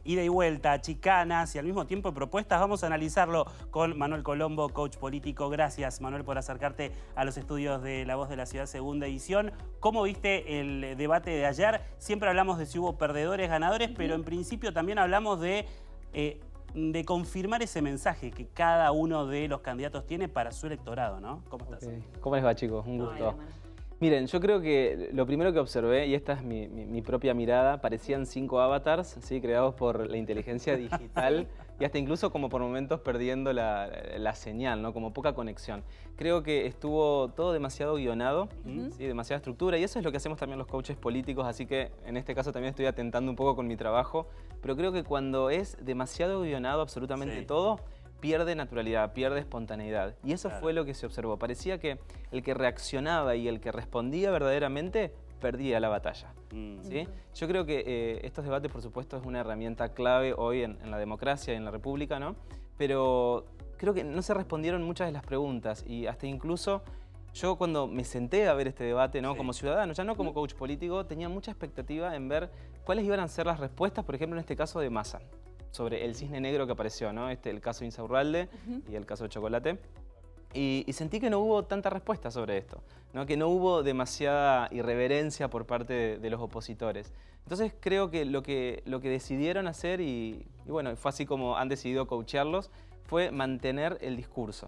Ida y vuelta, chicanas y al mismo tiempo propuestas. Vamos a analizarlo con Manuel Colombo, coach político. Gracias, Manuel, por acercarte a los estudios de La Voz de la Ciudad, segunda edición. ¿Cómo viste el debate de ayer? Siempre hablamos de si hubo perdedores, ganadores, pero en principio también hablamos de confirmar ese mensaje que cada uno de los candidatos tiene para su electorado, ¿no? ¿Cómo estás? Okay. ¿Cómo les va, chicos? Un gusto. Hola, Miren, yo creo que lo primero que observé, y esta es mi propia mirada, parecían 5 avatars, ¿sí? Creados por la inteligencia digital y hasta incluso como por momentos perdiendo la señal, ¿no? Como poca conexión. Creo que estuvo todo demasiado guionado, ¿sí? Demasiada estructura, y eso es lo que hacemos también los coaches políticos, así que en este caso también estoy atentando un poco con mi trabajo, pero creo que cuando es demasiado guionado absolutamente todo, pierde naturalidad, pierde espontaneidad. Y eso fue lo que se observó. Parecía que el que reaccionaba y el que respondía verdaderamente perdía la batalla. ¿Sí? Yo creo que estos debates, por supuesto, es una herramienta clave hoy en la democracia y en la república, ¿no? Pero creo que no se respondieron muchas de las preguntas y hasta incluso yo cuando me senté a ver este debate, ¿no? Como ciudadano, ya no como coach político, tenía mucha expectativa en ver cuáles iban a ser las respuestas, por ejemplo, en este caso de Massa, sobre el cisne negro que apareció, ¿no? El caso Insaurralde y el caso de Chocolate. Y sentí que no hubo tanta respuesta sobre esto, ¿no? Que no hubo demasiada irreverencia por parte de los opositores. Entonces creo que lo que decidieron hacer, y bueno, fue así como han decidido coachearlos, fue mantener el discurso.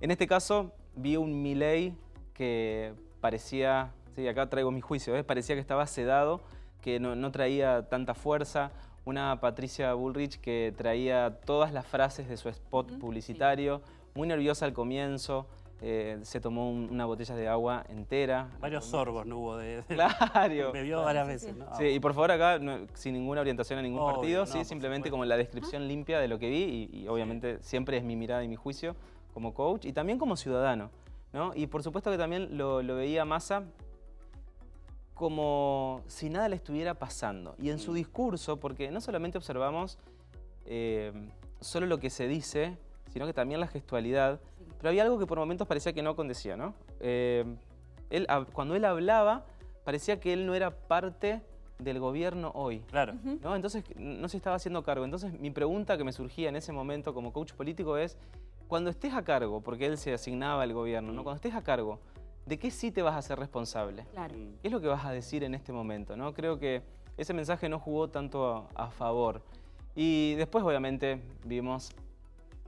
En este caso vi un Milei que parecía, sí, acá traigo mi juicio, parecía que estaba sedado, que no traía tanta fuerza. Una Patricia Bullrich que traía todas las frases de su spot publicitario, muy nerviosa al comienzo, se tomó una botella de agua entera. Varios sorbos no hubo Claro. Bebió varias veces, ¿no? Sí, y por favor acá, sin ninguna orientación a ningún partido, no, simplemente como la descripción limpia de lo que vi y obviamente siempre es mi mirada y mi juicio como coach y también como ciudadano, ¿no? Y por supuesto que también lo veía Massa como si nada le estuviera pasando. Y en su discurso, porque no solamente observamos solo lo que se dice, sino que también la gestualidad, pero había algo que por momentos parecía que no acontecía, ¿no? Cuando él hablaba, parecía que él no era parte del gobierno hoy. Claro. ¿No? Entonces no se estaba haciendo cargo. Entonces mi pregunta que me surgía en ese momento como coach político es, cuando estés a cargo, porque él se asignaba al gobierno, ¿no? Cuando estés a cargo, ¿de qué sí te vas a hacer responsable? Claro. ¿Qué es lo que vas a decir en este momento, ¿no? Creo que ese mensaje no jugó tanto a favor. Y después, obviamente, vimos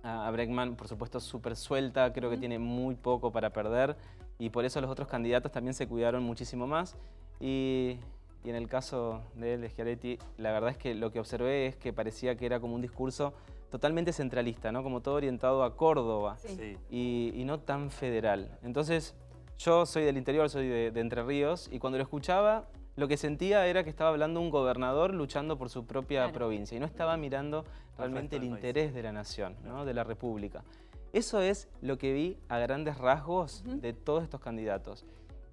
a Bregman, por supuesto, súper suelta. Creo que tiene muy poco para perder. Y por eso los otros candidatos también se cuidaron muchísimo más. Y en el caso de él, de Schiaretti, la verdad es que lo que observé es que parecía que era como un discurso totalmente centralista, ¿no? Como todo orientado a Córdoba. Sí. Y no tan federal. Entonces, yo soy del interior, soy de Entre Ríos, y cuando lo escuchaba, lo que sentía era que estaba hablando un gobernador luchando por su propia provincia y no estaba mirando realmente el interés de la nación, ¿no? De la república. Eso es lo que vi a grandes rasgos de todos estos candidatos.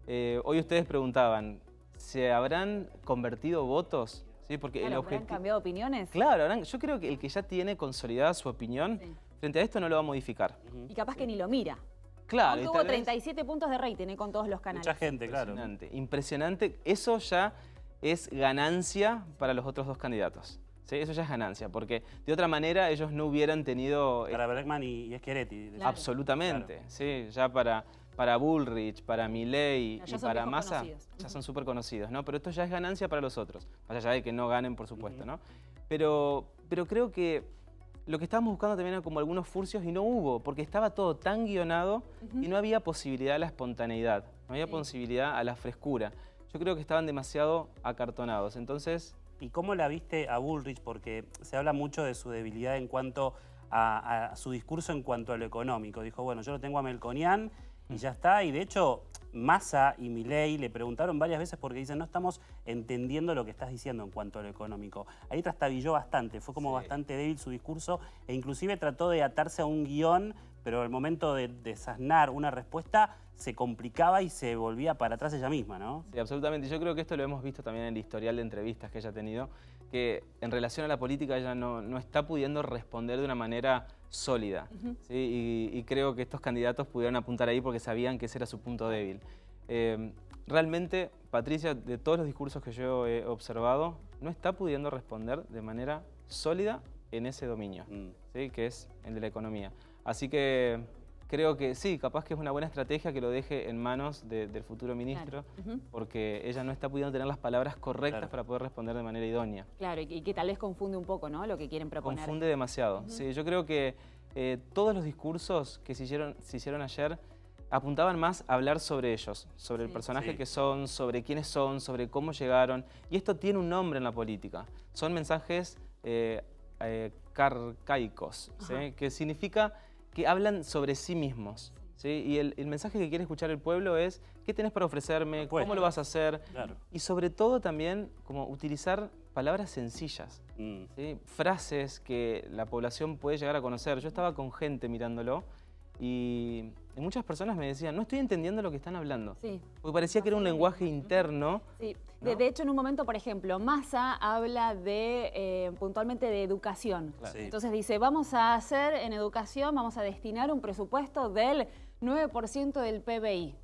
Hoy ustedes preguntaban, ¿se habrán convertido votos? ¿Sí? Porque Claro, ¿habrán cambiado opiniones? Claro, yo creo que el que ya tiene consolidada su opinión, frente a esto no lo va a modificar. Y capaz que ni lo mira. Claro, aunque hubo 37 puntos de rating con todos los canales. Mucha gente, claro. Impresionante. Eso ya es ganancia para los otros dos candidatos. ¿Sí? Eso ya es ganancia, porque de otra manera ellos no hubieran tenido... Para Bregman y Schiaretti. Claro. Absolutamente. Claro. Sí, ya para Bullrich, para Milei y para Massa, ya son súper conocidos, ¿no? Pero esto ya es ganancia para los otros. Más allá de que no ganen, por supuesto, ¿no? Pero creo que lo que estábamos buscando también era como algunos furcios y no hubo, porque estaba todo tan guionado y no había posibilidad a la espontaneidad, no había posibilidad a la frescura. Yo creo que estaban demasiado acartonados, entonces... ¿Y cómo la viste a Bullrich? Porque se habla mucho de su debilidad en cuanto a su discurso en cuanto a lo económico. Dijo, bueno, yo lo tengo a Melconian y ya está, y de hecho Massa y Milei le preguntaron varias veces porque dicen no estamos entendiendo lo que estás diciendo en cuanto a lo económico. Ahí trastabilló bastante, fue como bastante débil su discurso e inclusive trató de atarse a un guión, pero al momento de desasnar una respuesta se complicaba y se volvía para atrás ella misma, ¿no? Sí, absolutamente. Yo creo que esto lo hemos visto también en el historial de entrevistas que ella ha tenido, que en relación a la política ella no está pudiendo responder de una manera sólida. ¿Sí? Y creo que estos candidatos pudieron apuntar ahí porque sabían que ese era su punto débil. Realmente, Patricia, de todos los discursos que yo he observado, no está pudiendo responder de manera sólida en ese dominio, ¿sí? Que es el de la economía. Así que creo que sí, capaz que es una buena estrategia que lo deje en manos del futuro ministro, porque ella no está pudiendo tener las palabras correctas para poder responder de manera idónea. Claro, y que tal vez confunde un poco, ¿no? Lo que quieren proponer. Confunde demasiado. Sí, yo creo que todos los discursos que se hicieron ayer apuntaban más a hablar sobre ellos, sobre el personaje que son, sobre quiénes son, sobre cómo llegaron. Y esto tiene un nombre en la política. Son mensajes carcaicos, ¿sí? Que significa que hablan sobre sí mismos. ¿Sí? Y el mensaje que quiere escuchar el pueblo es ¿qué tenés para ofrecerme? ¿Cómo lo vas a hacer? Claro. Y sobre todo también como utilizar palabras sencillas, ¿sí? Frases que la población puede llegar a conocer. Yo estaba con gente mirándolo y muchas personas me decían, no estoy entendiendo lo que están hablando. Sí. Porque parecía que era un lenguaje interno. Sí. ¿No? De hecho, en un momento, por ejemplo, Massa habla puntualmente de educación. Claro. Sí. Entonces dice, vamos a hacer en educación, vamos a destinar un presupuesto del 9% del PBI.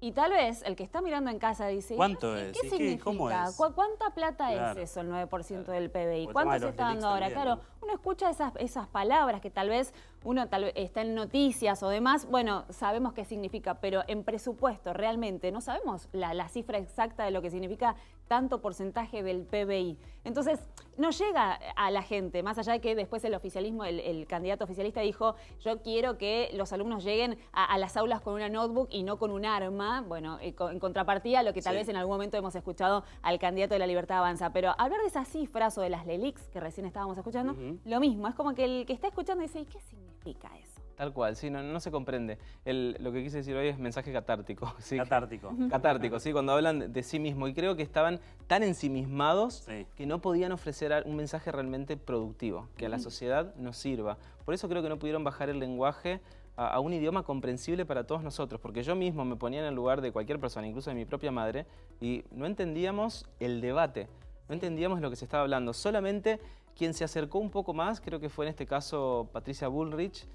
Y tal vez el que está mirando en casa dice, ¿cuánto es? ¿Qué significa? ¿Cómo es? ¿Cuánta plata Claro. es eso, el 9% del PBI? O el tema ¿Cuánto de se los está dando delitos ahora? también, Claro, ¿no? uno escucha esas palabras que tal vez uno está en noticias o demás, bueno, sabemos qué significa, pero en presupuesto realmente no sabemos la cifra exacta de lo que significa tanto porcentaje del PBI. Entonces, no llega a la gente, más allá de que después el oficialismo, el candidato oficialista dijo, yo quiero que los alumnos lleguen a las aulas con una notebook y no con un arma, bueno, en contrapartida a lo que tal vez en algún momento hemos escuchado al candidato de La Libertad Avanza. Pero hablar de esas cifras o de las LELICs que recién estábamos escuchando, lo mismo, es como que el que está escuchando dice, ¿y qué significa eso? Tal cual, sí, no se comprende. Lo que quise decir hoy es mensaje catártico. ¿Sí? Catártico. Catártico, sí, cuando hablan de sí mismo. Y creo que estaban tan ensimismados que no podían ofrecer un mensaje realmente productivo, que a la sociedad nos sirva. Por eso creo que no pudieron bajar el lenguaje a un idioma comprensible para todos nosotros, porque yo mismo me ponía en el lugar de cualquier persona, incluso de mi propia madre, y no entendíamos el debate, no entendíamos lo que se estaba hablando. Solamente quien se acercó un poco más, creo que fue en este caso Patricia Bullrich,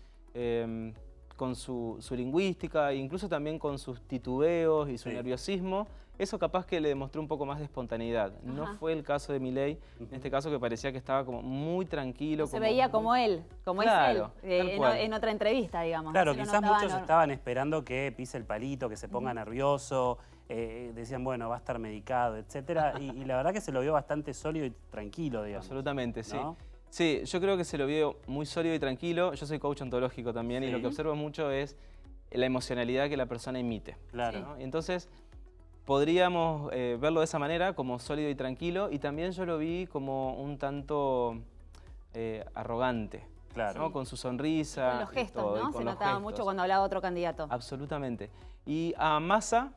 con su lingüística, e incluso también con sus titubeos y su nerviosismo, eso capaz que le demostró un poco más de espontaneidad. No fue el caso de Milei, en este caso que parecía que estaba como muy tranquilo. Se veía como él, como Claro, es él, tal cual. en otra entrevista, digamos. Claro, Se lo quizás notaba muchos estaban esperando que pise el palito, que se ponga nervioso, decían, bueno, va a estar medicado, etcétera, y la verdad que se lo vio bastante sólido y tranquilo, digamos. Absolutamente, sí. ¿No? Sí, yo creo que se lo vio muy sólido y tranquilo. Yo soy coach ontológico también y lo que observo mucho es la emocionalidad que la persona emite. Claro. ¿No? Y entonces podríamos verlo de esa manera, como sólido y tranquilo, y también yo lo vi como un tanto arrogante. Claro. ¿no? Con su sonrisa. Con los gestos, y todo, y ¿no? con Se los notaba gestos. mucho cuando hablaba otro candidato. Absolutamente. Y a Massa,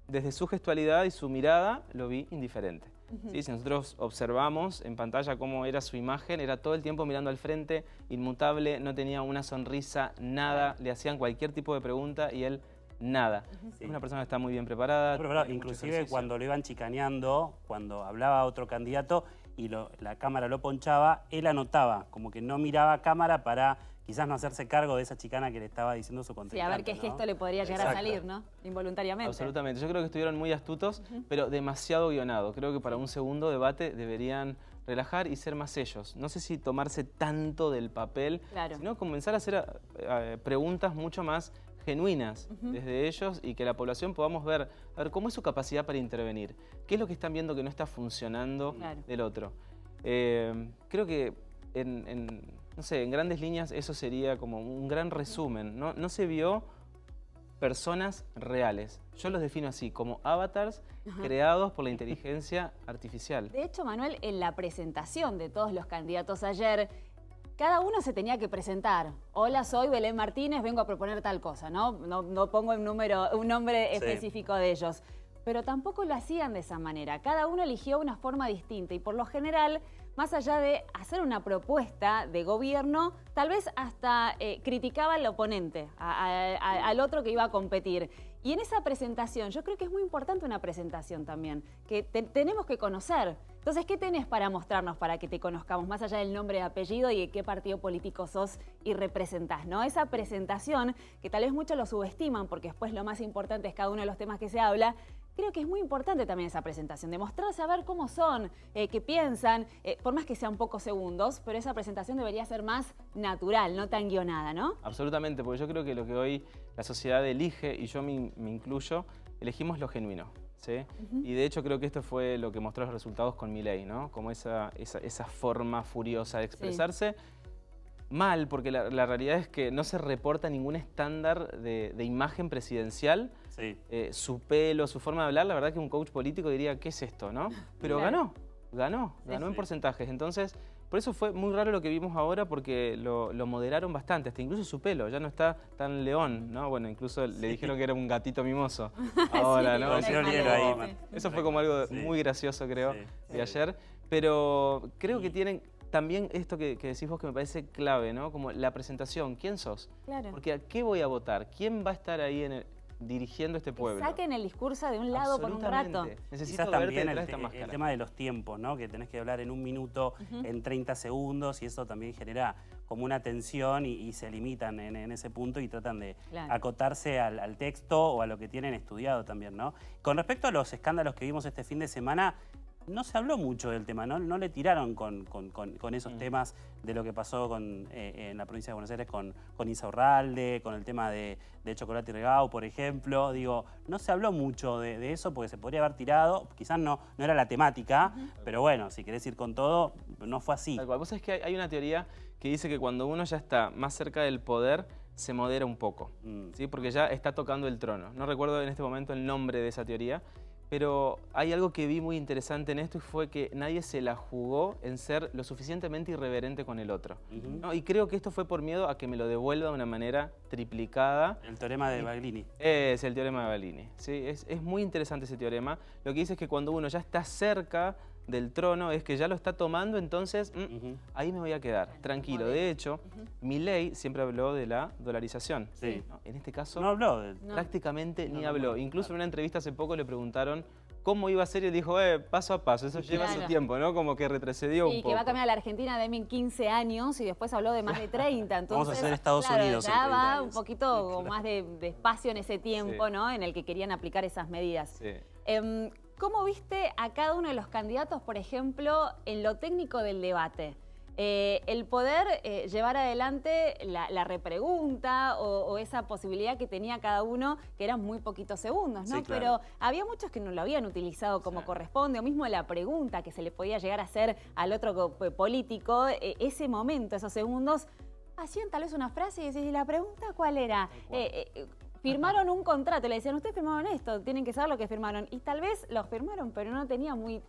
desde su gestualidad y su mirada, lo vi indiferente. ¿Sí? Si nosotros observamos en pantalla cómo era su imagen, era todo el tiempo mirando al frente, inmutable, no tenía una sonrisa, nada, le hacían cualquier tipo de pregunta y él nada. Es una persona que está muy bien preparada. Pero, tiene mucho inclusive ejercicio. cuando lo iban chicaneando, cuando hablaba otro candidato y la cámara lo ponchaba, él anotaba, como que no miraba a cámara para quizás no hacerse cargo de esa chicana que le estaba diciendo su Sí, contrincante. a ver qué ¿no? gesto le podría llegar a salir, ¿no? Involuntariamente. Absolutamente. Yo creo que estuvieron muy astutos, pero demasiado guionados. Creo que para un segundo debate deberían relajar y ser más ellos. No sé si tomarse tanto del papel, sino comenzar a hacer preguntas mucho más genuinas desde ellos y que la población podamos ver, a ver cómo es su capacidad para intervenir. ¿Qué es lo que están viendo que no está funcionando del otro? Creo que no sé, en grandes líneas eso sería como un gran resumen. No se vio personas reales. Yo los defino así, como avatars creados por la inteligencia artificial. De hecho, Manuel, en la presentación de todos los candidatos ayer, cada uno se tenía que presentar. Hola, soy Belén Martínez, vengo a proponer tal cosa, ¿no? No pongo un nombre específico de ellos. Pero tampoco lo hacían de esa manera. Cada uno eligió una forma distinta y por lo general, más allá de hacer una propuesta de gobierno, tal vez hasta criticaba al oponente, al otro que iba a competir. Y en esa presentación, yo creo que es muy importante una presentación también, que tenemos que conocer. Entonces, ¿qué tenés para mostrarnos para que te conozcamos, más allá del nombre y apellido y de qué partido político sos y representás, ¿no? Esa presentación, que tal vez muchos lo subestiman, porque después lo más importante es cada uno de los temas que se habla. creo que es muy importante también esa presentación, demostrar saber cómo son, qué piensan, por más que sean pocos segundos, pero esa presentación debería ser más natural, no tan guionada, ¿no? Absolutamente, porque yo creo que lo que hoy la sociedad elige, y yo me incluyo, elegimos lo genuino. ¿Sí? Y de hecho creo que esto fue lo que mostró los resultados con Milei, ¿no? Como esa forma furiosa de expresarse. Sí. Mal, porque la realidad es que no se reporta ningún estándar de imagen presidencial. Sí. Su pelo, su forma de hablar, la verdad que un coach político diría, ¿qué es esto, no? Pero claro. ganó en porcentajes. Entonces, por eso fue muy raro lo que vimos ahora, porque lo moderaron bastante, hasta incluso su pelo, ya no está tan león, ¿no? Bueno, incluso le dijeron que era un gatito mimoso. Ahora, ¿no? Eso fue como algo muy gracioso, creo, de ayer. Pero creo que tienen también esto que decís vos, que me parece clave, ¿no? Como la presentación, ¿quién sos? Claro. Porque ¿a qué voy a votar? ¿Quién va a estar ahí dirigiendo este pueblo? Que saquen el discurso de un lado por un rato. Necesito también el tema de los tiempos, ¿no? Que tenés que hablar en 1 minuto, en 30 segundos, y eso también genera como una tensión y se limitan en ese punto y tratan de acotarse al texto o a lo que tienen estudiado también, ¿no? Con respecto a los escándalos que vimos este fin de semana, no se habló mucho del tema, no le tiraron con esos temas de lo que pasó en la provincia de Buenos Aires con Insaurralde, con el tema de Chocolate y Regao, por ejemplo. Digo, no se habló mucho de eso porque se podría haber tirado, quizás no era la temática, pero bueno, si querés ir con todo, no fue así. Tal cual. Vos sabés que hay una teoría que dice que cuando uno ya está más cerca del poder, se modera un poco, ¿sí? Porque ya está tocando el trono. No recuerdo en este momento el nombre de esa teoría, pero hay algo que vi muy interesante en esto, y fue que nadie se la jugó en ser lo suficientemente irreverente con el otro, ¿no? Y creo que esto fue por miedo a que me lo devuelva de una manera triplicada. El teorema de Baglini. Es el teorema de Baglini, ¿sí? Es muy interesante ese teorema. Lo que dice es que cuando uno ya está cerca del trono, es que ya lo está tomando, entonces ahí me voy a quedar, tranquilo. De hecho, Milei siempre habló de la dolarización. Sí. ¿No? En este caso, no habló. Prácticamente ni habló. Incluso en una entrevista hace poco le preguntaron cómo iba a ser y él dijo, paso a paso, eso lleva su tiempo, ¿no? Como que retrocedió un poco. Y que va a cambiar a la Argentina de 15 años y después habló de más de 30. Entonces, vamos a hacer Estados Unidos ya va un poquito más de espacio en ese tiempo, ¿no? En el que querían aplicar esas medidas. Sí. ¿Cómo viste a cada uno de los candidatos, por ejemplo, en lo técnico del debate? El poder llevar adelante la repregunta o esa posibilidad que tenía cada uno, que eran muy poquitos segundos, ¿no? Sí, claro. Pero había muchos que no lo habían utilizado como corresponde, o mismo la pregunta que se le podía llegar a hacer al otro político, ese momento, esos segundos, hacían tal vez una frase y decís, ¿y la pregunta cuál era? Firmaron un contrato, le decían, ustedes firmaron esto, tienen que saber lo que firmaron. Y tal vez lo firmaron, pero no tenía muy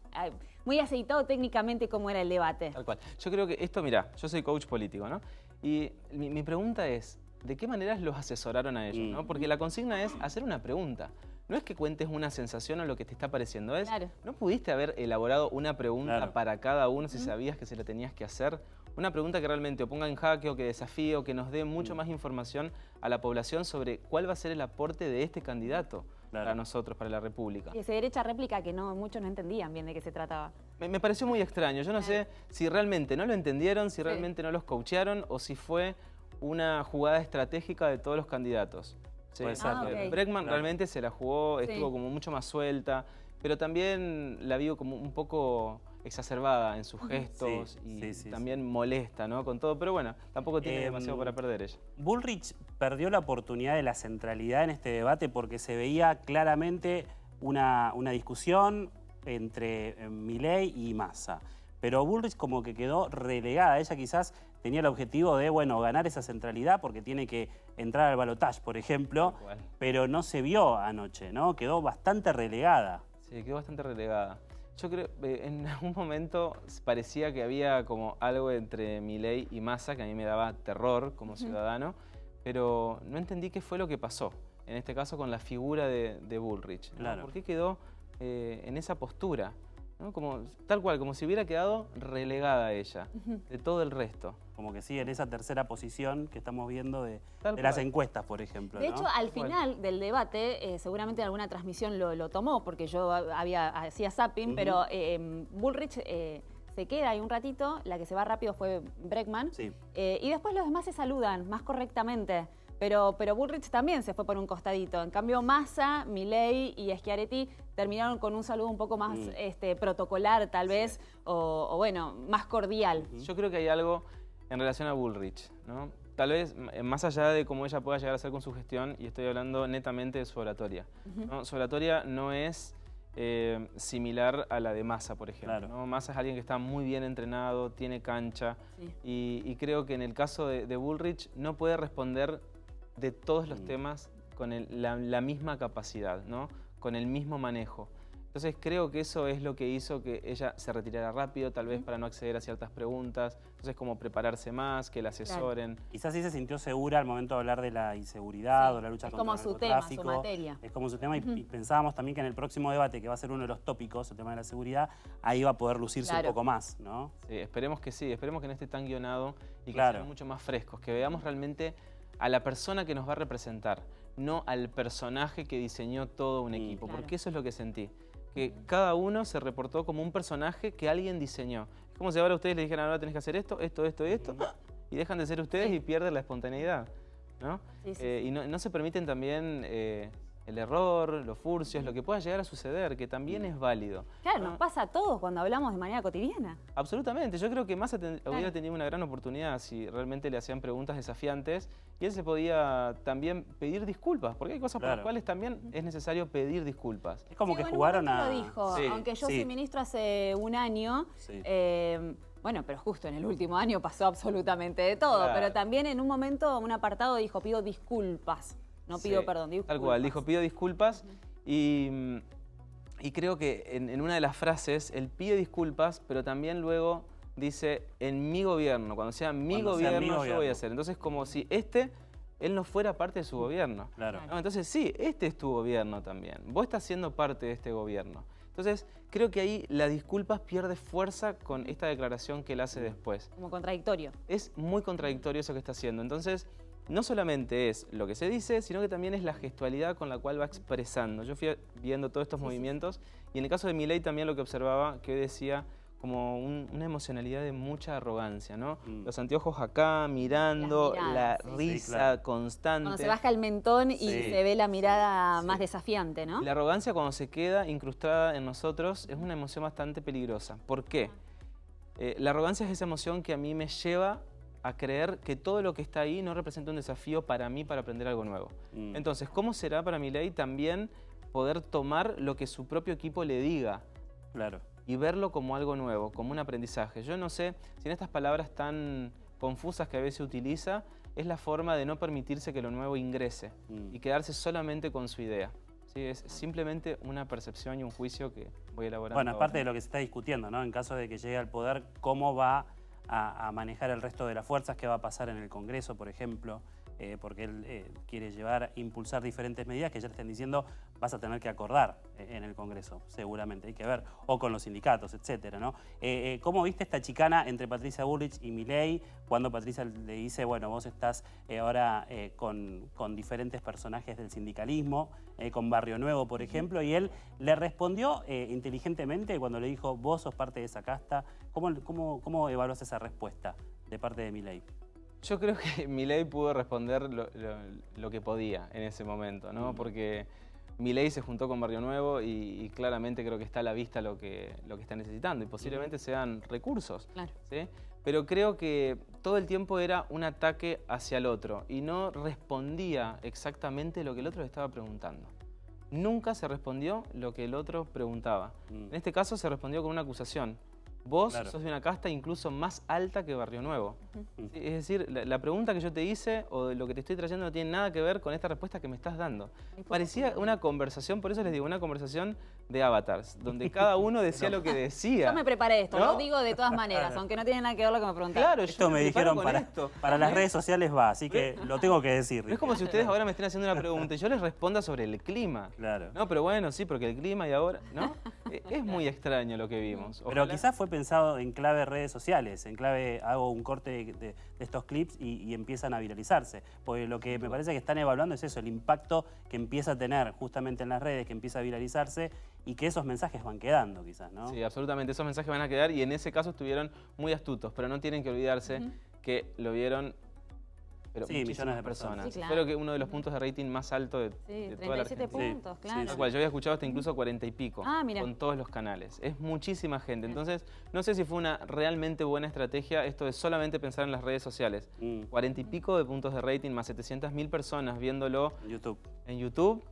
aceitado técnicamente cómo era el debate. Tal cual. Yo creo que esto, mira, yo soy coach político, ¿no? Y mi pregunta es, ¿de qué maneras los asesoraron a ellos, ¿no? Porque la consigna es hacer una pregunta. No es que cuentes una sensación o lo que te está pareciendo, es, ¿no pudiste haber elaborado una pregunta para cada uno si sabías que se la tenías que hacer? Una pregunta que realmente o ponga en jaque o que desafíe o que nos dé mucho más información a la población sobre cuál va a ser el aporte de este candidato para nosotros, para la República. Y ese derecho a réplica que muchos no entendían bien de qué se trataba. Me pareció muy extraño. Yo no sé si realmente no lo entendieron, si realmente no los coachearon o si fue una jugada estratégica de todos los candidatos. ¿Sí? Bregman realmente se la jugó, estuvo como mucho más suelta, pero también la vio como un poco exacerbada en sus gestos y también molesta, ¿no? Con todo, pero bueno, tampoco tiene demasiado para perder ella. Bullrich perdió la oportunidad de la centralidad en este debate porque se veía claramente una discusión entre Milei y Massa. Pero Bullrich como que quedó relegada. Ella quizás tenía el objetivo de, bueno, ganar esa centralidad porque tiene que entrar al balotaje, por ejemplo, pero no se vio anoche, ¿no? Quedó bastante relegada. Sí, quedó bastante relegada. Yo creo que en algún momento parecía que había como algo entre Milei y Massa que a mí me daba terror como ciudadano, pero no entendí qué fue lo que pasó, en este caso con la figura de Bullrich, ¿no? Claro. ¿Por qué quedó en esa postura? ¿No? Como, tal cual, como si hubiera quedado relegada ella de todo el resto. Como que sí, en esa tercera posición que estamos viendo de las encuestas, por ejemplo. De hecho, al final del debate, seguramente alguna transmisión lo tomó, porque yo hacía zapping, pero Bullrich se queda ahí un ratito, la que se va rápido fue Bregman, y después los demás se saludan más correctamente. pero Bullrich también se fue por un costadito. En cambio, Massa, Milei y Schiaretti terminaron con un saludo un poco más protocolar, tal vez, o bueno, más cordial. Yo creo que hay algo en relación a Bullrich, ¿no? Tal vez más allá de cómo ella pueda llegar a ser con su gestión, y estoy hablando netamente de su oratoria, ¿no? Su oratoria no es similar a la de Massa, por ejemplo, Claro. ¿no? Massa es alguien que está muy bien entrenado, tiene cancha, y creo que en el caso de Bullrich no puede responder de todos los temas con la misma capacidad, ¿no? Con el mismo manejo. Entonces creo que eso es lo que hizo que ella se retirara rápido, tal vez para no acceder a ciertas preguntas. Entonces como prepararse más, que la asesoren. Quizás sí se sintió segura al momento de hablar de la inseguridad o la lucha contra el narcotráfico. Es como su tema, su materia. Es como su tema y pensábamos también que en el próximo debate, que va a ser uno de los tópicos, el tema de la seguridad, ahí va a poder lucirse un poco más, ¿no? Sí, esperemos que no esté tan guionado y que Claro. sean mucho más frescos, que veamos realmente a la persona que nos va a representar, no al personaje que diseñó todo un equipo, Claro. porque eso es lo que sentí. Que cada uno se reportó como un personaje que alguien diseñó. Es como si ahora ustedes le dijeran, ahora tenés que hacer esto, esto, esto y esto, y dejan de ser ustedes y pierden la espontaneidad, ¿no? Y no se permiten también el error, los furcios, lo que pueda llegar a suceder, que también es válido. Claro, ¿no? nos pasa a todos cuando hablamos de manera cotidiana. Absolutamente, yo creo que Massa hubiera tenido una gran oportunidad si realmente le hacían preguntas desafiantes y él se podía también pedir disculpas, porque hay cosas por las cuales también es necesario pedir disculpas. Es como que en un jugaron momento a... lo dijo, Sí, aunque yo sí. fui ministro hace un año, Sí. bueno, pero justo en el último año pasó absolutamente de todo, Claro. pero también en un momento un apartado dijo, pido disculpas, no pido Sí, perdón, disculpas. Tal cual, dijo pido disculpas y creo que en una de las frases él pide disculpas, pero también luego dice en mi gobierno, cuando sea mi gobierno yo voy a hacer. Entonces como si él no fuera parte de su gobierno. Claro. No, entonces sí, este es tu gobierno también. Vos estás siendo parte de este gobierno. Entonces creo que ahí la disculpas pierde fuerza con esta declaración que él hace después. Como contradictorio. Es muy contradictorio eso que está haciendo. Entonces no solamente es lo que se dice, sino que también es la gestualidad con la cual va expresando. Yo fui viendo todos estos movimientos y en el caso de Milei también lo que observaba, que hoy decía como una emocionalidad de mucha arrogancia, ¿no? Los anteojos acá, mirando, Las la miradas, risa constante. Cuando se baja el mentón y se ve la mirada más desafiante, ¿no? Y la arrogancia cuando se queda incrustada en nosotros es una emoción bastante peligrosa. ¿Por qué? La arrogancia es esa emoción que a mí me lleva a creer que todo lo que está ahí no representa un desafío para mí para aprender algo nuevo. Entonces, ¿cómo será para Milei también poder tomar lo que su propio equipo le diga? Claro. Y verlo como algo nuevo, como un aprendizaje. Yo no sé si en estas palabras tan confusas que a veces utiliza, es la forma de no permitirse que lo nuevo ingrese y quedarse solamente con su idea. ¿Sí? Es simplemente una percepción y un juicio que voy elaborando. Bueno, es parte de lo que se está discutiendo, ¿no? En caso de que llegue al poder, cómo va a manejar el resto de las fuerzas, qué va a pasar en el Congreso, por ejemplo, porque él quiere impulsar diferentes medidas que ya le están diciendo vas a tener que acordar en el Congreso, seguramente, hay que ver, o con los sindicatos, etcétera, ¿no? ¿Cómo viste esta chicana entre Patricia Bullrich y Milei cuando Patricia le dice, bueno, vos estás ahora con diferentes personajes del sindicalismo, con Barrio Nuevo, por ejemplo, y él le respondió inteligentemente cuando le dijo, vos sos parte de esa casta? ¿Cómo evaluás esa respuesta de parte de Milei? Yo creo que Milei pudo responder lo que podía en ese momento, ¿no? Porque Milei se juntó con Barrio Nuevo y claramente creo que está a la vista lo que está necesitando y posiblemente sean recursos. Claro. ¿Sí? Pero creo que todo el tiempo era un ataque hacia el otro y no respondía exactamente lo que el otro le estaba preguntando. Nunca se respondió lo que el otro preguntaba. En este caso se respondió con una acusación. Vos sos de una casta incluso más alta que Barrio Nuevo. ¿Sí? Es decir, la pregunta que yo te hice o lo que te estoy trayendo no tiene nada que ver con esta respuesta que me estás dando. Parecía una conversación, por eso les digo, una conversación de avatars, donde cada uno decía lo que decía. Yo me preparé esto, ¿no? lo digo de todas maneras, aunque no tiene nada que ver lo que me preguntaron. Claro, Esto me dijeron para las redes sociales va, así que lo tengo que decir. No es como si ustedes ahora me estén haciendo una pregunta y yo les responda sobre el clima. Claro. No, pero bueno, sí, porque el clima y ahora, ¿no? Es muy extraño lo que vimos. Pero quizás fue pensado en clave redes sociales, en clave hago un corte de estos clips y empiezan a viralizarse. Porque lo que me parece que están evaluando es eso, el impacto que empieza a tener justamente en las redes, que empieza a viralizarse y que esos mensajes van quedando quizás, ¿no? Sí, absolutamente, esos mensajes van a quedar y en ese caso estuvieron muy astutos, pero no tienen que olvidarse que lo vieron pero Sí, muchísimas millones de personas. Sí, claro. Creo que uno de los puntos de rating más alto de toda la 37 Argentina. puntos, Sí, claro. Tal cual, yo había escuchado hasta incluso 40 y pico Mira. con todos los canales. Es muchísima gente. Entonces, no sé si fue una realmente buena estrategia esto de solamente pensar en las redes sociales. 40 y pico de puntos de rating más 700.000 personas viéndolo YouTube. en YouTube.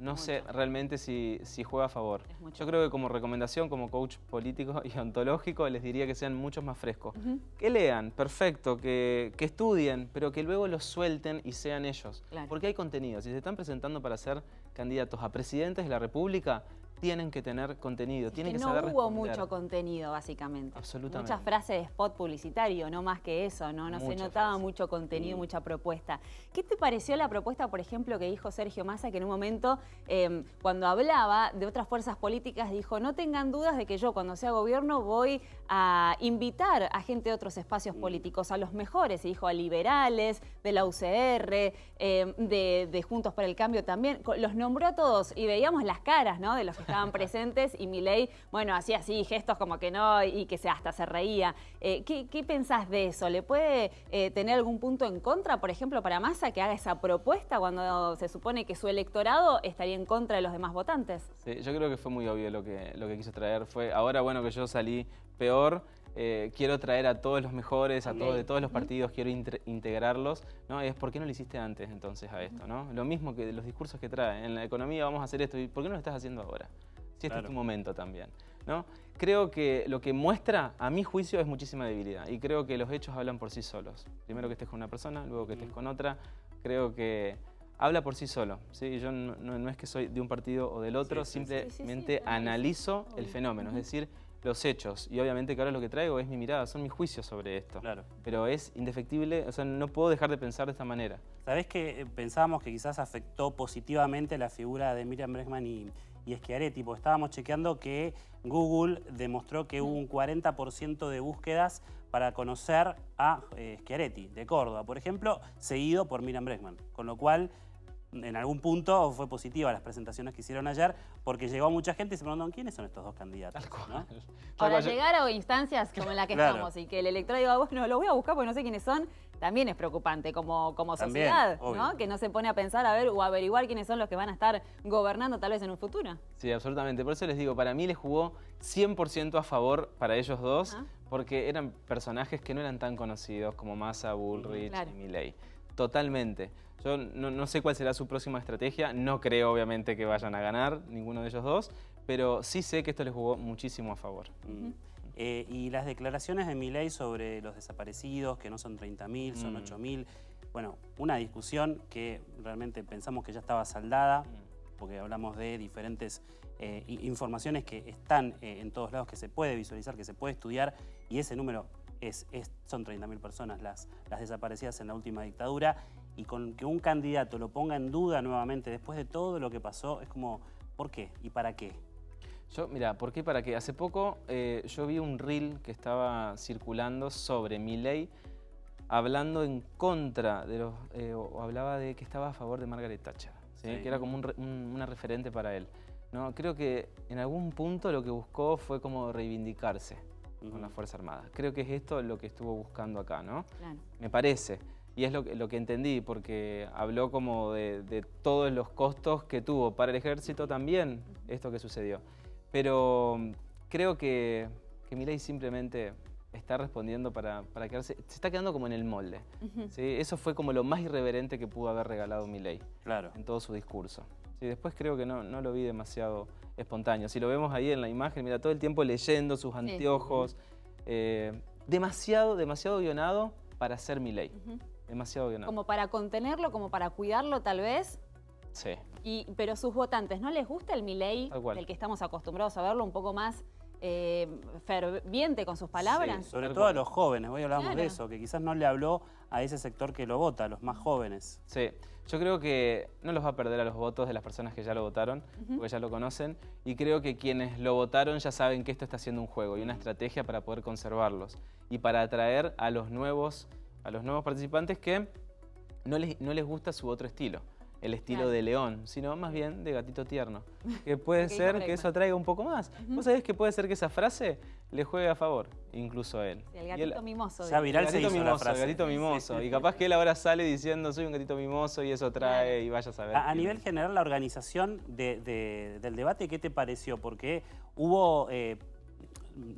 No Mucho. sé realmente si juega a favor. Es mucho. Yo creo que como recomendación, como coach político y ontológico, les diría que sean muchos más frescos. Que lean, perfecto, que estudien, pero que luego los suelten y sean ellos. Claro. Porque hay contenido. Si se están presentando para ser candidatos a presidentes de la República, tienen que tener contenido, tienen que no saber hubo responder. mucho contenido, básicamente. Absolutamente. Muchas frases de spot publicitario, no más que eso, ¿no? No se Muchas notaba frases. mucho contenido, mucha propuesta. ¿Qué te pareció la propuesta, por ejemplo, que dijo Sergio Massa, que en un momento, cuando hablaba de otras fuerzas políticas, dijo, no tengan dudas de que yo, cuando sea gobierno, voy a invitar a gente de otros espacios políticos, a los mejores, y dijo a liberales, de la UCR, de Juntos por el Cambio también, los nombró a todos y veíamos las caras, ¿no?, de los que estaban presentes, y Milei, bueno, hacía así gestos como que no, y que hasta se reía. ¿Qué pensás de eso? ¿Le puede tener algún punto en contra, por ejemplo, para Massa, que haga esa propuesta cuando se supone que su electorado estaría en contra de los demás votantes? Sí, yo creo que fue muy obvio lo que quiso traer. Fue, ahora bueno que yo salí peor, quiero traer a todos los mejores, a todos de todos los partidos, quiero integrarlos, ¿no? Es ¿por qué no lo hiciste antes entonces a esto, ¿no? Lo mismo que los discursos que trae. En la economía vamos a hacer esto, ¿y por qué no lo estás haciendo ahora? Si este es tu momento también, ¿no? Creo que lo que muestra, a mi juicio, es muchísima debilidad. Y creo que los hechos hablan por sí solos. Primero que estés con una persona, luego que estés con otra. Creo que habla por sí solo, ¿sí? Yo no es que soy de un partido o del otro, simplemente analizo el fenómeno, es decir, los hechos. Y obviamente que ahora lo que traigo es mi mirada, son mis juicios sobre esto. Claro. Pero es indefectible, o sea, no puedo dejar de pensar de esta manera. ¿Sabés que pensábamos que quizás afectó positivamente la figura de Miriam Bregman y Schiaretti? Porque estábamos chequeando que Google demostró que hubo un 40% de búsquedas para conocer a Schiaretti, de Córdoba, por ejemplo, seguido por Miriam Bregman. Con lo cual, en algún punto fue positiva las presentaciones que hicieron ayer, porque llegó mucha gente y se preguntaron quiénes son estos dos candidatos, Tal cual. ¿no? Para llegar a instancias como la que Claro. estamos y que el electorado diga, bueno, lo voy a buscar porque no sé quiénes son, también es preocupante como También, sociedad, obvio. ¿no? Que no se pone a pensar a ver o a averiguar quiénes son los que van a estar gobernando tal vez en un futuro. Sí, absolutamente. Por eso les digo, para mí les jugó 100% a favor para ellos dos, porque eran personajes que no eran tan conocidos como Massa, Bullrich Claro. y Milei. Totalmente. Yo no sé cuál será su próxima estrategia, no creo obviamente que vayan a ganar ninguno de ellos dos, pero sí sé que esto les jugó muchísimo a favor. Y las declaraciones de Milei sobre los desaparecidos, que no son 30.000, son 8.000. Bueno, una discusión que realmente pensamos que ya estaba saldada, porque hablamos de diferentes informaciones que están en todos lados, que se puede visualizar, que se puede estudiar, y ese número son 30.000 personas las desaparecidas en la última dictadura, y con que un candidato lo ponga en duda nuevamente después de todo lo que pasó, es como, ¿por qué? ¿Y para qué? Mira, ¿por qué y para qué? Hace poco yo vi un reel que estaba circulando sobre Milei hablando en contra de los... o hablaba de que estaba a favor de Margaret Thatcher, ¿sí? Que era como una referente para él, ¿no? Creo que en algún punto lo que buscó fue como reivindicarse con la Fuerza Armada. Creo que es esto lo que estuvo buscando acá, ¿no? Claro. Me parece. Y es lo que entendí, porque habló como de todos los costos que tuvo para el ejército también esto que sucedió. Pero creo que Milei simplemente está respondiendo para quedarse, se está quedando como en el molde. ¿Sí? Eso fue como lo más irreverente que pudo haber regalado Milei en todo su discurso. ¿Sí? Después creo que no lo vi demasiado espontáneo. Si lo vemos ahí en la imagen, mira, todo el tiempo leyendo sus anteojos. Demasiado guionado para ser Milei. Demasiado guionado. Como para contenerlo, como para cuidarlo tal vez. Sí. Pero sus votantes, ¿no les gusta el Milei del que estamos acostumbrados a verlo un poco más ferviente con sus palabras? Sí, sobre todo a los jóvenes, hoy hablamos de eso, que quizás no le habló a ese sector que lo vota, a los más jóvenes. Sí, yo creo que no los va a perder a los votos de las personas que ya lo votaron, porque ya lo conocen, y creo que quienes lo votaron ya saben que esto está siendo un juego y una estrategia para poder conservarlos y para atraer a los nuevos participantes que no les gusta su otro estilo. el estilo Claro. de león, sino más bien de gatito tierno. Que puede Lo que dijo ser que Bregman. eso atraiga un poco más. Vos sabés que puede ser que esa frase le juegue a favor, incluso a él. Sí, el Y gatito él- mimoso. Ya digo. viral el se gatito hizo la mimoso, el frase. gatito mimoso. Y capaz que él ahora sale diciendo soy un gatito mimoso y eso trae Claro. y vaya a saber. A nivel general, la organización del debate, ¿qué te pareció? Porque hubo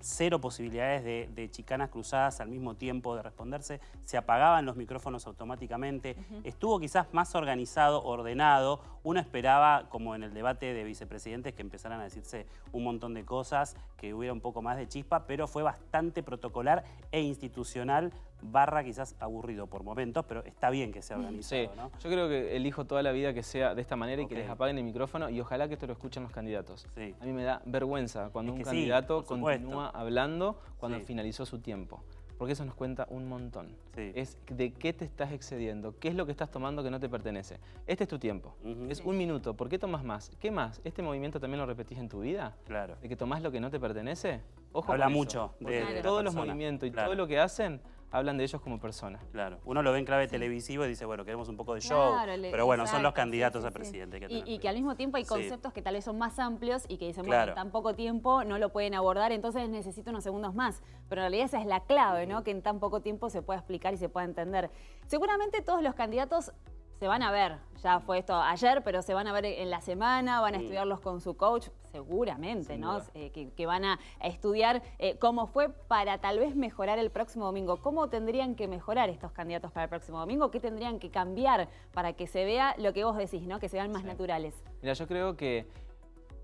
cero posibilidades de chicanas cruzadas al mismo tiempo de responderse, se apagaban los micrófonos automáticamente, estuvo quizás más organizado, ordenado, uno esperaba, como en el debate de vicepresidentes, que empezaran a decirse un montón de cosas, que hubiera un poco más de chispa, pero fue bastante protocolar e institucional, barra quizás aburrido por momentos, pero está bien que sea organizado, Sí, ¿no? yo creo que elijo toda la vida que sea de esta manera y que Ok. les apaguen el micrófono y ojalá que esto lo escuchen los candidatos. Sí. A mí me da vergüenza cuando Es un que sí, candidato por supuesto. continúa hablando cuando Sí. finalizó su tiempo. Porque eso nos cuenta un montón. Sí. Es de qué te estás excediendo, qué es lo que estás tomando que no te pertenece. Este es tu tiempo, Ujú. es un minuto, ¿por qué tomas más? ¿Qué más? ¿Este movimiento también lo repetís en tu vida? Claro. ¿De que tomás lo que no te pertenece? Ojo Habla con eso, mucho de- porque de la todos los persona. movimientos y Claro. todo lo que hacen hablan de ellos como personas. Claro, uno lo ve en clave televisivo y dice, bueno, queremos un poco de show, Claro, pero bueno, son los exacto, candidatos sí, a sí, sí. presidente. Hay que Y tener que al mismo tiempo hay Sí. conceptos que tal vez son más amplios y que dicen, Claro. bueno, en tan poco tiempo no lo pueden abordar, entonces necesito unos segundos más. Pero en realidad esa es la clave, ¿no? Que en tan poco tiempo se pueda explicar y se pueda entender. Seguramente todos los candidatos se van a ver, ya fue esto ayer, pero se van a ver en la semana, van a estudiarlos con su coach, seguramente, Sin ¿no? duda. Que van a estudiar cómo fue para tal vez mejorar el próximo domingo. ¿Cómo tendrían que mejorar estos candidatos para el próximo domingo? ¿Qué tendrían que cambiar para que se vea lo que vos decís, ¿no? Que se vean más naturales. Mira, yo creo que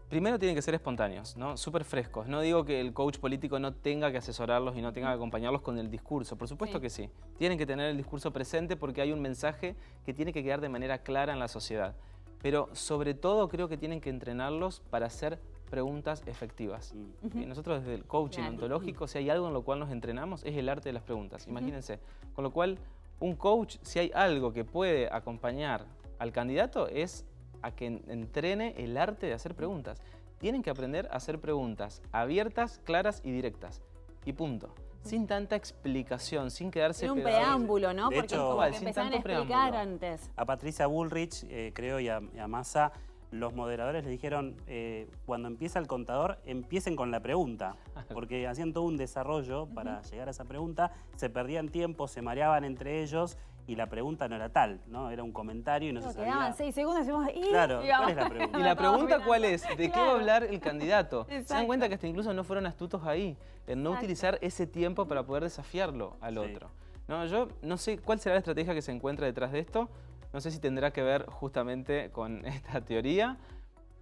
primero tienen que ser espontáneos, ¿no? Súper frescos. No digo que el coach político no tenga que asesorarlos y no tenga que acompañarlos con el discurso. Por supuesto Sí. que sí. Tienen que tener el discurso presente porque hay un mensaje que tiene que quedar de manera clara en la sociedad. Pero sobre todo creo que tienen que entrenarlos para hacer preguntas efectivas. Y nosotros desde el coaching Claro. ontológico, si hay algo en lo cual nos entrenamos, es el arte de las preguntas. Imagínense. Con lo cual, un coach, si hay algo que puede acompañar al candidato, es a que entrene el arte de hacer preguntas. Tienen que aprender a hacer preguntas abiertas, claras y directas. Y punto. Sin tanta explicación, sin quedarse Sin un pegado. preámbulo, ¿no? De Porque hecho, como igual, que sin empezaron a tanto explicar preámbulo. antes. A Patricia Bullrich, creo, y a Massa, los moderadores le dijeron, cuando empieza el contador, empiecen con la pregunta, porque hacían todo un desarrollo para llegar a esa pregunta, se perdían tiempo, se mareaban entre ellos, y la pregunta no era tal, ¿no? Era un comentario y no se Nos sabía. quedaban 6 segundos y decimos, ¿y? Claro, Digamos. ¿cuál es la pregunta? Y la Estamos pregunta mirando. cuál es, ¿de qué va a Claro. hablar el candidato? Se dan Exacto. cuenta que hasta incluso no fueron astutos ahí, en no Exacto. utilizar ese tiempo para poder desafiarlo al Sí. otro. No, yo no sé cuál será la estrategia que se encuentra detrás de esto, no sé si tendrá que ver justamente con esta teoría,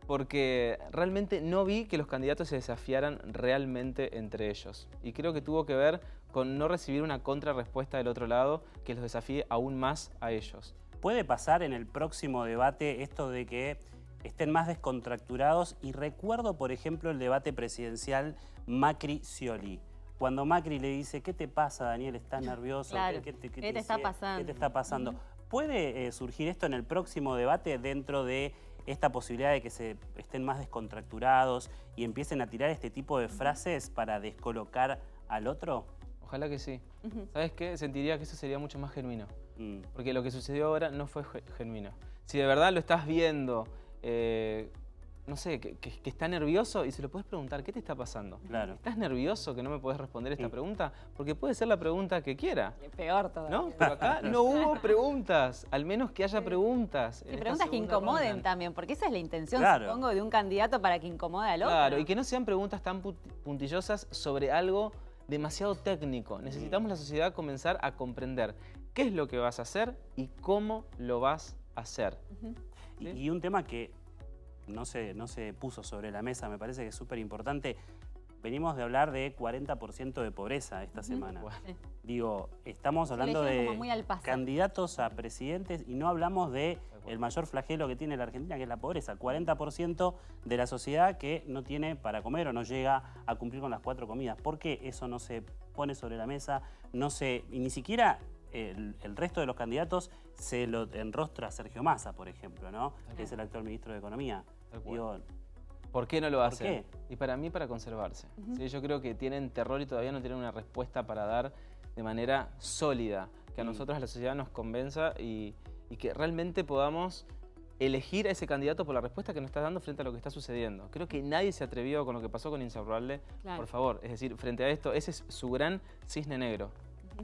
porque realmente no vi que los candidatos se desafiaran realmente entre ellos. Y creo que tuvo que ver con no recibir una contrarrespuesta del otro lado que los desafíe aún más a ellos. ¿Puede pasar en el próximo debate esto de que estén más descontracturados? Y recuerdo, por ejemplo, el debate presidencial Macri-Scioli. Cuando Macri le dice, ¿qué te pasa, Daniel? ¿Estás nervioso? Claro. ¿Qué ¿Qué te está hicieron? pasando? ¿Qué te está pasando? ¿Puede surgir esto en el próximo debate dentro de esta posibilidad de que se estén más descontracturados y empiecen a tirar este tipo de frases para descolocar al otro? Ojalá que sí. ¿Sabes qué? Sentiría que eso sería mucho más genuino. Mm, Porque lo que sucedió ahora no fue genuino. Si de verdad lo estás viendo, no sé, que está nervioso y se lo puedes preguntar, ¿qué te está pasando? claro. ¿Estás nervioso que no me puedes responder esta Mm. pregunta? Porque puede ser la pregunta que quiera, Peor todavía. ¿no? Pero acá no hubo preguntas, al menos que haya preguntas. en Y esta preguntas que segunda incomoden ronda. también, porque esa es la intención, Claro. supongo, de un candidato para que incomode al otro. Claro, y que no sean preguntas tan puntillosas sobre algo demasiado técnico. Necesitamos la sociedad comenzar a comprender qué es lo que vas a hacer y cómo lo vas a hacer. ¿Sí? Y un tema que no se puso sobre la mesa, me parece que es súper importante. Venimos de hablar de 40% de pobreza esta semana. Bueno. Sí. Digo, estamos Sí, lo hablando dijeron de como muy al paso. candidatos a presidentes y no hablamos de el mayor flagelo que tiene la Argentina, que es la pobreza. 40% de la sociedad que no tiene para comer o no llega a cumplir con las 4 comidas. ¿Por qué eso no se pone sobre la mesa? Y ni siquiera el resto de los candidatos se lo enrostra a Sergio Massa, por ejemplo, ¿no? Que es el actual ministro de Economía. Tal cual. Digo, ¿Por qué no lo ¿Por hacen? qué? Y para mí, para conservarse. ¿Sí? Yo creo que tienen terror y todavía no tienen una respuesta para dar de manera sólida, que a nosotros, a la sociedad, nos convenza y que realmente podamos elegir a ese candidato por la respuesta que nos está dando frente a lo que está sucediendo. Creo que nadie se atrevió con lo que pasó con Insaurralde, Claro. por favor. Es decir, frente a esto, ese es su gran cisne negro,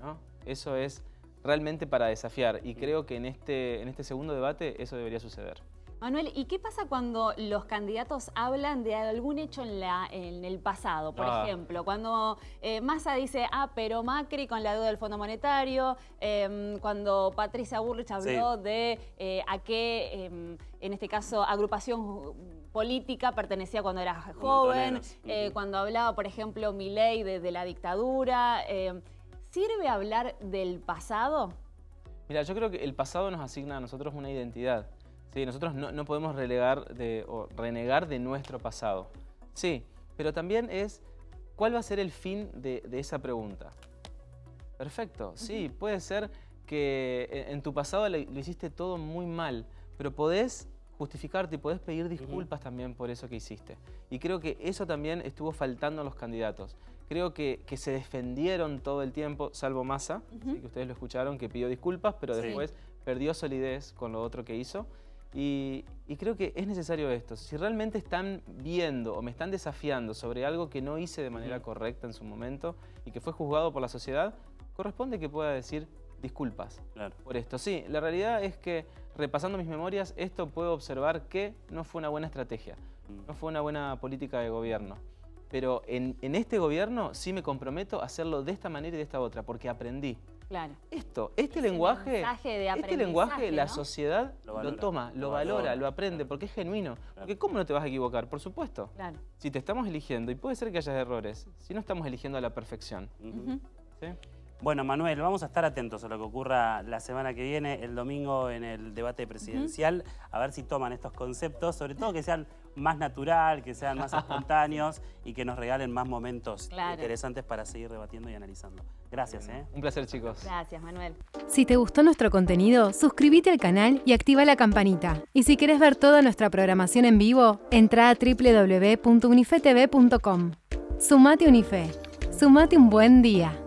¿no? Eso es realmente para desafiar y creo que en este segundo debate eso debería suceder. Manuel, ¿y qué pasa cuando los candidatos hablan de algún hecho en el pasado? Por ejemplo, cuando Massa dice, pero Macri con la deuda del Fondo Monetario, cuando Patricia Bullrich habló de a qué, en este caso, agrupación política pertenecía cuando era joven, cuando hablaba, por ejemplo, Milei de la dictadura. ¿Sirve hablar del pasado? Mira, yo creo que el pasado nos asigna a nosotros una identidad. Sí, nosotros no podemos o renegar de nuestro pasado. Sí, pero también es cuál va a ser el fin de esa pregunta. Perfecto, sí, puede ser que en tu pasado lo hiciste todo muy mal, pero podés justificarte y podés pedir disculpas también por eso que hiciste. Y creo que eso también estuvo faltando a los candidatos. Creo que se defendieron todo el tiempo, salvo Massa, ¿sí? Que ustedes lo escucharon, que pidió disculpas, pero después perdió solidez con lo otro que hizo. Y creo que es necesario esto. Si realmente están viendo o me están desafiando sobre algo que no hice de manera correcta en su momento y que fue juzgado por la sociedad, corresponde que pueda decir disculpas por esto. Sí, la realidad es que repasando mis memorias, esto puedo observar que no fue una buena estrategia, no fue una buena política de gobierno. Pero en este gobierno sí me comprometo a hacerlo de esta manera y de esta otra, porque aprendí. Claro. Este lenguaje, ¿no? la sociedad lo toma, lo valora, lo aprende, porque es genuino. Porque ¿cómo no te vas a equivocar? Por supuesto. Claro. Si te estamos eligiendo, y puede ser que haya errores, si no estamos eligiendo a la perfección. ¿Sí? Bueno, Manuel, vamos a estar atentos a lo que ocurra la semana que viene, el domingo en el debate presidencial, a ver si toman estos conceptos, sobre todo que sean más natural, que sean más espontáneos y que nos regalen más momentos interesantes para seguir debatiendo y analizando. Gracias. Un placer, chicos. Gracias, Manuel. Si te gustó nuestro contenido, suscríbete al canal y activa la campanita. Y si querés ver toda nuestra programación en vivo, entra a www.unifetv.com. Sumate Unife. Sumate un buen día.